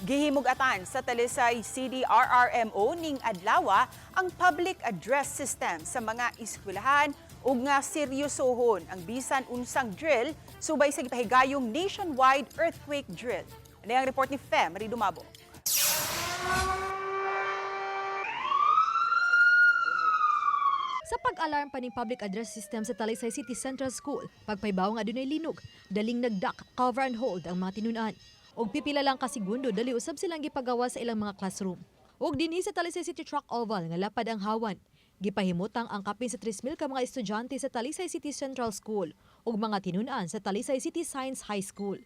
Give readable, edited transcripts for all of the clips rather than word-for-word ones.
Gihimug-atan sa Talisay CDRRMO ning adlaw ang public address system sa mga eskwelahan ug nga seryosohon ang bisan unsang drill subay sa gipahigayong nationwide earthquake drill. Ano ang report ni Fem Marie Dumabo. Sa pag-alarm pa ning public address system sa Talisay City Central School, pagpaybaw nga adunay linog, daling nagdak, cover and hold ang mga tinunan. Og pipila lang ka segundo dali usab silang gipagawa sa ilang mga classroom. Og dinhi sa Talisay City Track Oval nga lapad ang hawan. Gipahimutang ang kapin sa 3,000 ka mga estudyante sa Talisay City Central School ug mga tinunan sa Talisay City Science High School.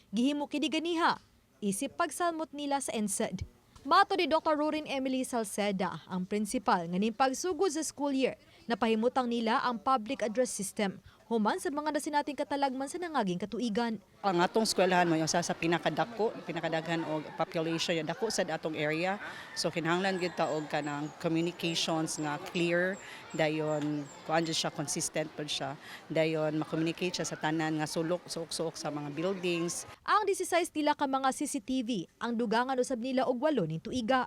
Gihimo kini ganiha, isip pagsalmot nila sa ENSED. Mato ni Dr. Rorin Emily Salceda, ang principal nga ning pagsugod sa school year, napahimutang nila ang public address system human sa mga nasinating katalagman sa nangaging katuigan. Ang atong eskwelahan mo yung sa pinakadaghan og population yung dako sa atong area. So kinahanglan gyud ta og kanang communications nga clear, dayon kuan siya consistent pud siya. Dayon ma-communicate siya sa tanan nga suok sa mga buildings. Ang 16 nila ka mga CCTV ang dugangan usab nila og 8 ning tuiga.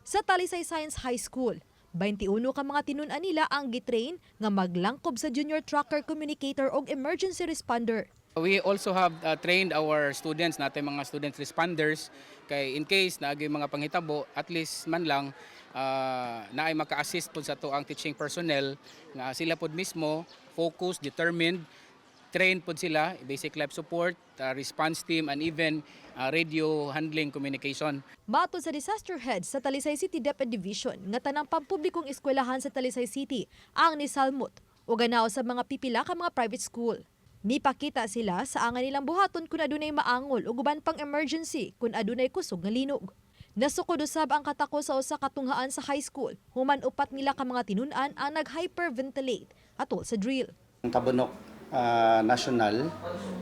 Sa Talisay Science High School, 21 ka mga tinunan nila ang gitrain nga maglangkob sa junior tracker communicator og emergency responder. We also have trained our students, natin mga student responders, kay in case na mga panghitabo, at least man lang na ay maka-assist po sa to ang teaching personnel nga sila pod mismo focused, determined, trained po sila, basic life support, response team, and even radio handling communication. Matod sa disaster head sa Talisay City DepEd Division nga tanang pampublikong eskwelahan sa Talisay City ang nisalmot o ganaw sa mga pipila ka mga private school. Nipakita sila sa angan nilang buhaton kung adunay maangol o guban pang emergency kung adunay kusog nga linog. Nasukod usab ang katako sa usa ka tunghaan sa high school human upat nila ka mga tinunan ang nag-hyperventilate atol sa drill. Ang Tabunok National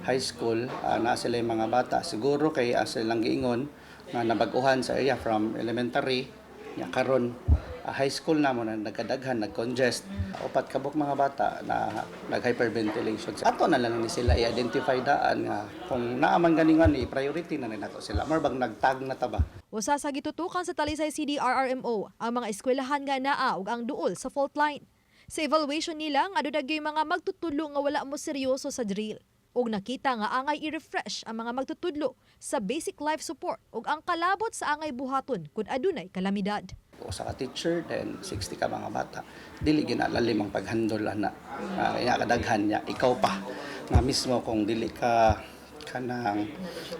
High School na sila yung mga bata. Siguro kay silang giingon na nabag-uhan sa area from elementary ya karon high school na mo na nagkadaghan, nag-congest. Upat kabuk mga bata na nag-hyperventilation. Ato na lang ni sila i-identify daan nga kung naaman ganingan i-priority na nato sila. More bang nagtag na taba. Usa sa gitutukan sa Talisay CDRRMO ang mga eskwelahan nga naa ug ang duol sa fault line. Sa evaluation nila, nga adunay mga magtutudlo nga wala mo seryoso sa drill. Og nakita nga angay i-refresh ang mga magtutudlo sa basic life support ug ang kalabot sa angay buhaton kung adunay kalamidad. Usa ka teacher, then 60 ka mga bata. Dili ginalalim ang pag-handle na. Kaya kadaghan niya, ikaw pa. Nga mismo kung dili ka kanang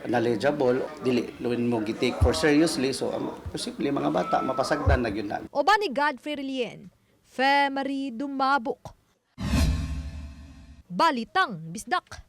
knowledgeable, dili luwin mo gitik for seriously. So, posible mga bata, mapasagdan na yun na. Oba ni Godfrey Relien, Fem Marie Dumabok. Balitang Bisdak.